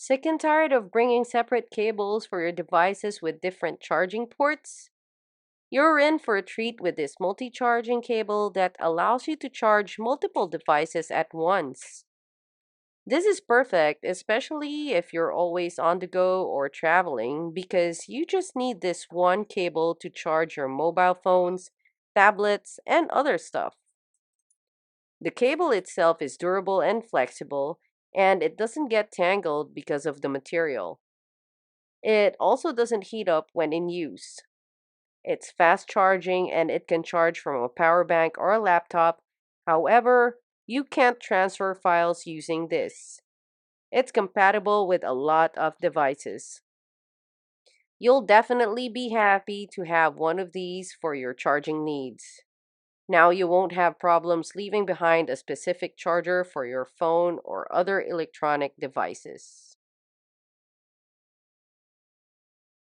Sick and tired of bringing separate cables for your devices with different charging ports? You're in for a treat with this multi-charging cable that allows you to charge multiple devices at once. This is perfect, especially if you're always on the go or traveling, because you just need this one cable to charge your mobile phones, tablets, and other stuff. The cable itself is durable and flexible, and it doesn't get tangled because of the material. It also doesn't heat up when in use. It's fast charging and it can charge from a power bank or a laptop. However, you can't transfer files using this. It's compatible with a lot of devices. You'll definitely be happy to have one of these for your charging needs. Now you won't have problems leaving behind a specific charger for your phone or other electronic devices.